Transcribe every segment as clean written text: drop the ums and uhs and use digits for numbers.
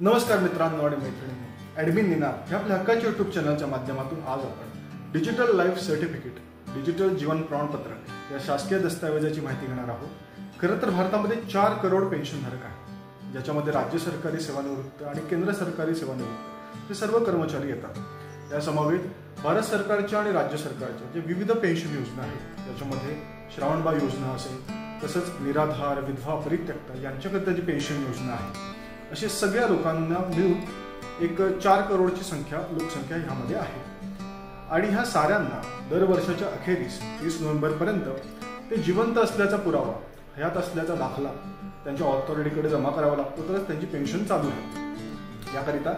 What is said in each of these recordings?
नमस्कार मित्रांनो आणि मैत्रिणींनो, ॲडमिन निनाद ह्या आपल्या हक्काच्या यूट्यूब चॅनलच्या माध्यमातून आज आपण डिजिटल लाईफ सर्टिफिकेट, डिजिटल जीवन प्रमाणपत्र या शासकीय दस्तऐवजाची माहिती घेणार आहोत। खरं तर भारतामध्ये 4 करोड पेन्शनधारक आहेत, ज्याच्यामध्ये राज्य सरकारी सेवानिवृत्त आणि केंद्र सरकारी सेवानिवृत्त हे सर्व कर्मचारी येतात। या समवेत भारत सरकारच्या आणि राज्य सरकारच्या जे विविध पेन्शन योजना आहेत, त्याच्यामध्ये श्रावणबाळ योजना असेल, तसंच निराधार, विधवा, परित्यक्ता यांच्याकरता जी पेन्शन योजना आहे, असे सगळ्या लोकांना मिळून एक 4 करोडची लोकसंख्या ह्यामध्ये आहे। आणि ह्या साऱ्यांना दर वर्षाच्या अखेरीस 30 नोव्हेंबरपर्यंत ते जिवंत असल्याचा पुरावा, हयात असल्याचा दाखला त्यांच्या ऑथॉरिटीकडे जमा करावा लागतो, तरच त्यांची पेन्शन चालू राहते। याकरिता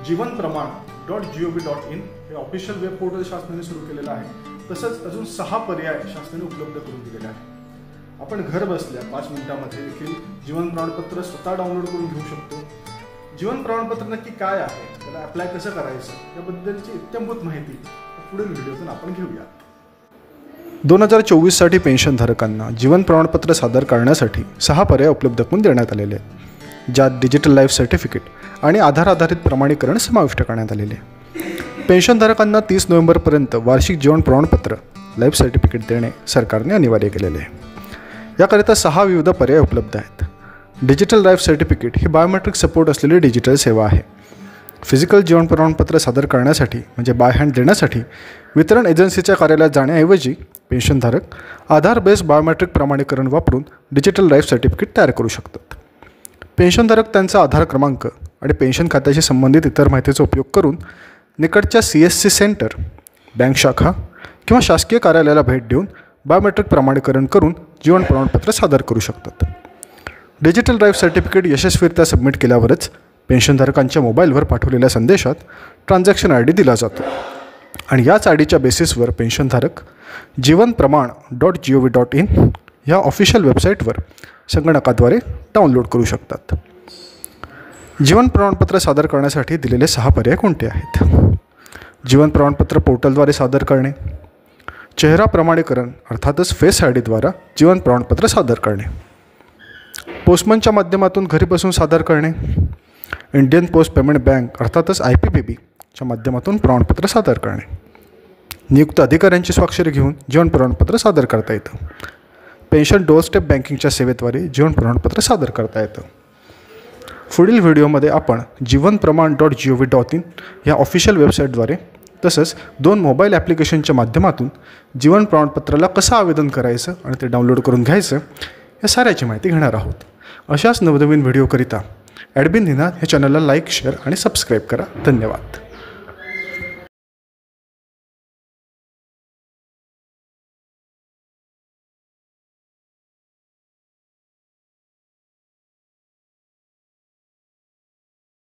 jivanpraman.gov.in हे ऑफिशियल वेब पोर्टल शासनाने सुरू केलेलं आहे। तसंच अजून 6 पर्याय शासनाने उपलब्ध करून दिलेले आहेत। आपण घर बसल्या 5 मिनिटांमध्ये देखील जीवन प्रमाणपत्र स्वतः डाउनलोड करून घेऊ शकतो। जीवन प्रमाणपत्र नक्की काय आहे, त्याला अप्लाय कसं करायचं याबद्दलची इत्थंभूत माहिती पुढील व्हिडिओतून आपण घेऊया। 2024 साठी पेन्शनधारकांना जीवन प्रमाणपत्र सादर करण्यासाठी 6 पर्याय उपलब्ध करून देण्यात आलेले आहेत, ज्यात डिजिटल लाईफ सर्टिफिकेट आणि आधार आधारित प्रमाणीकरण समाविष्ट करण्यात आलेले आहे। पेन्शनधारकांना 30 नोव्हेंबरपर्यंत वार्षिक जीवन प्रमाणपत्र लाईफ सर्टिफिकेट देणे सरकारने अनिवार्य केलेले आहे। याकरिता 6 विविध पर्याय उपलब्ध आहेत। डिजिटल लाईफ सर्टिफिकेट ही बायोमेट्रिक सपोर्ट असलेली डिजिटल सेवा आहे। फिजिकल जीवन प्रमाणपत्र सादर करण्यासाठी म्हणजे बाय हँड देण्यासाठी वितरण एजन्सीच्या कार्यालयात जाण्याऐवजी पेन्शनधारक आधार बेस्ड बायोमेट्रिक प्रमाणीकरण वापरून डिजिटल लाईफ सर्टिफिकेट तयार करू शकतात। पेन्शनधारक त्यांचा आधार क्रमांक आणि पेन्शन खात्याशी संबंधित इतर माहितीचा उपयोग करून निकटच्या CSC सेंटर, बँक शाखा किंवा शासकीय कार्यालयाला भेट देऊन बायोमेट्रिक प्रमाणीकरण करून जीवन प्रमाणपत्र सादर करू शकतात। डिजिटल लाईफ सर्टिफिकेट यशस्वीरित्या सबमिट केल्यावरच पेन्शनधारकांच्या मोबाईलवर पाठवलेल्या संदेशात ट्रान्झॅक्शन ID दिला जातो आणि याच IDच्या बेसिसवर पेन्शनधारक jivanpraman.gov.in ह्या ऑफिशियल वेबसाईटवर संगणकाद्वारे डाउनलोड करू शकतात। जीवन प्रमाणपत्र सादर करण्यासाठी दिलेले 6 पर्याय कोणते आहेत? जीवन प्रमाणपत्र पोर्टलद्वारे सादर करणे, चेहरा प्रमाणीकरण अर्थातच फेस ID द्वारा जीवन प्रमाणपत्र सादर करणे, पोस्टमनच्या माध्यमातून घरी बसून सादर करणे, इंडियन पोस्ट पेमेंट बँक अर्थातच IPPB च्या माध्यमातून प्रमाणपत्र सादर करणे, नियुक्त अधिकाऱ्यांची स्वाक्षरी घेऊन जीवन प्रमाणपत्र सादर करता येतं, पेन्शन डोअरस्टेप बँकिंगच्या सेवेद्वारे जीवन प्रमाणपत्र सादर करता येतं। पुढील व्हिडिओमध्ये आपण jivanpraman.gov.in या ऑफिशियल वेबसाईटद्वारे तसंच 2 मोबाईल ॲप्लिकेशनच्या माध्यमातून जीवन प्रमाणपत्राला कसं आवेदन करायचं आणि ते डाउनलोड करून घ्यायचं या साऱ्याची माहिती घेणार आहोत। अशाच नवनवीन व्हिडिओकरिता ॲडमिन निनाद या चॅनलला लाईक, शेअर आणि सबस्क्राईब करा। धन्यवाद।